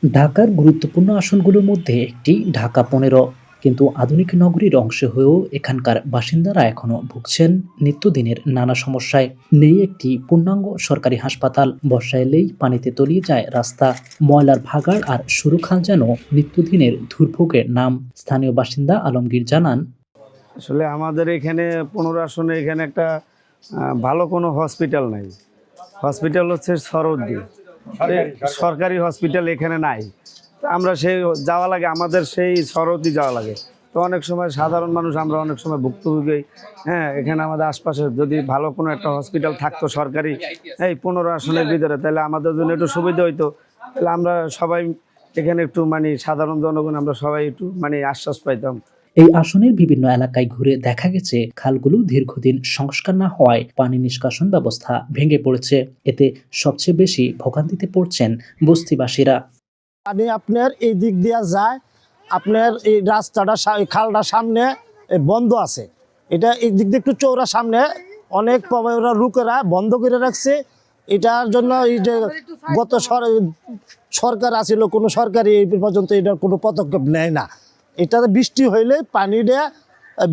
ঢাকার গুরুত্বপূর্ণ আসনগুলোর মধ্যে একটি ঢাকা ১৫, কিন্তু আধুনিক নগরীর অংশ হয়েও এখানকার বাসিন্দারা এখনো ভুগছেন নিত্যদিনের নানা সমস্যায়। নেই একটি পূর্ণাঙ্গ সরকারি হাসপাতাল, বর্ষা এলেই পানিতে তলিয়ে যায় রাস্তা, ময়লার ভাগাড় আর সরু খাল যেন নিত্যদিনের দুর্ভোগের নাম। স্থানীয় বাসিন্দা আলমগীর জানান, আসলে আমাদের এখানে ১৫ আসনে এখানে একটা ভালো কোনো হসপিটাল নাই। হসপিটাল হচ্ছে সরদ্দি, সরকারি হসপিটাল এখানে নাই। তো আমরা সেই যাওয়া লাগে, আমাদের সেই সরদ্দি যাওয়া লাগে। তো অনেক সময় সাধারণ মানুষ আমরা অনেক সময় ভুক্তভোগী। হ্যাঁ, এখানে আমাদের আশপাশে যদি ভালো কোনো একটা হসপিটাল থাকতো সরকারি এই ১৫ আসনের ভিতরে, তাহলে আমাদের জন্য একটু সুবিধা হইতো। তাহলে আমরা সবাই এখানে একটু সাধারণ জনগণ আমরা সবাই একটু আশ্বাস পাইতাম। এই আসনের বিভিন্ন এলাকায় ঘুরে দেখা গেছে খালগুলো দীর্ঘদিন সংস্কার না হওয়ায় পানি নিষ্কাশন ব্যবস্থা ভেঙে পড়েছে। এতে সবচেয়ে বেশি ভোগান্তিতে পড়ছেন বস্তিবাসীরা। পানি আপনার এই দিক দিয়ে যায়, আপনার এই রাস্তাটা খালটা সামনে বন্ধ আছে। এটা এই দিক দিয়ে একটু চৌড়া সামনে অনেক ওরা লোকেরা বন্ধ করে রাখছে। এটার জন্য এই যে গত সরকার আছিল, কোনো সরকারি এই পর্যন্ত এটার কোনো পদক্ষেপ নেয় না। এটাতে বৃষ্টি হইলে পানিটা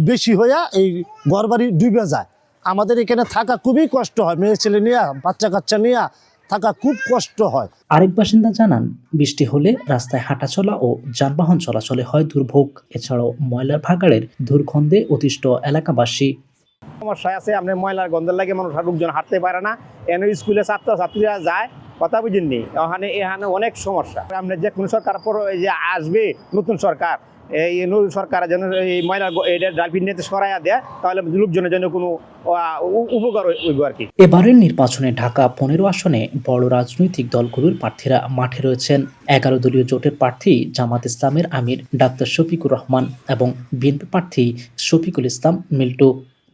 বেশি হইয়া এই ঘরবাড়ি ডুবে যায়। আমাদের এখানে থাকা খুবই কষ্ট হয়, মেয়ে ছেলে নিয়ে বাচ্চা কাচ্চা নিয়ে থাকা খুব কষ্ট হয়। আরেক বাসিন্দা জানান, বৃষ্টি হলে রাস্তায় হাঁটাচলা ও যানবাহন চলাচলে হয় দুর্ভোগ। এছাড়াও ময়লার ভাগাড়ের দুর্গন্ধে অতিষ্ঠ এলাকাবাসী। সমস্যায় আছে, আপনি ময়লার গন্ধের লাগে মানুষ লোকজন হাঁটতে পারে না। এনে স্কুলে ছাত্রছাত্রীরা যায়, কথা বুঝেননি। এখানে অনেক সমস্যা। আপনি যে কোনো সরকার পর এই যে আসবে নতুন সরকার, এই নতুন সরকার যেন এই ময়লার ডালফিন নিতে সরাইয়া দেয়, তাহলে লোকজনের জন্য কোনো উপকার হইব আর কি। এবারের নির্বাচনে ঢাকা ১৫ আসনে বড় রাজনৈতিক দলগুলোর প্রার্থীরা মাঠে রয়েছেন। ১১ দলীয় জোটের প্রার্থী জামাত ইসলামের আমির ডাক্তার শফিকুর রহমান এবং বিএনপি প্রার্থী শফিকুল ইসলাম মিল্টু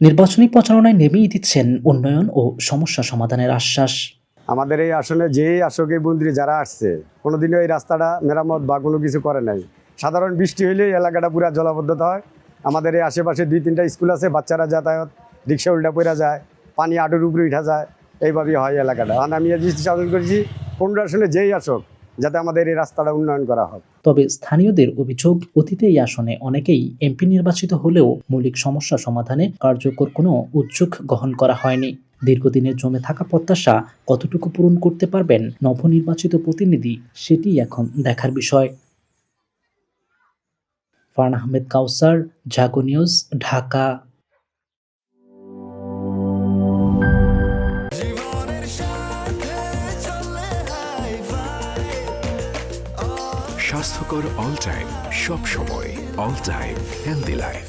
নির্বাচনী প্রচারণায় নেমেই দিচ্ছেন উন্নয়ন ও সমস্যা সমাধানের আশ্বাস। আমাদের এই আসনে যেই আসকের মন্ত্রী যারা আসছে, কোনোদিনও এই রাস্তাটা মেরামত বা কোনো কিছু করে নাই। সাধারণ বৃষ্টি হইলে এলাকাটা পুরো জলাবদ্ধতা হয়। আমাদের এই আশেপাশে ২-৩টা স্কুল আছে, বাচ্চারা যাতায়াত, রিক্সা উল্টা পড়া যায়, পানি আঁটুর উপরে উঠা যায়, এইভাবেই হয় এলাকাটা। আর আমি সাজেস্ট করেছি ১৫ আসনে যেই আসক, যাতে আমাদের এই রাস্তাটা উন্নয়ন করা হয়। তবে স্থানীয়দের অভিযোগ, অতীতে এই আসনে অনেকেই এমপি নির্বাচিত হলেও মৌলিক সমস্যা সমাধানে কার্যকর কোনো উদ্যোগ গ্রহণ করা হয়নি। দীর্ঘদিনের জমে থাকা প্রত্যাশা কতটুকু পূরণ করতে পারবেন নবনির্বাচিত প্রতিনিধি, সেটি এখন দেখার বিষয়। ফারহান আহমেদ কাউসার, জাগো নিউজ, ঢাকা। স্বাস্থ্যকর অল টাইম, সব সময় অল টাইম হেলদি লাইফ।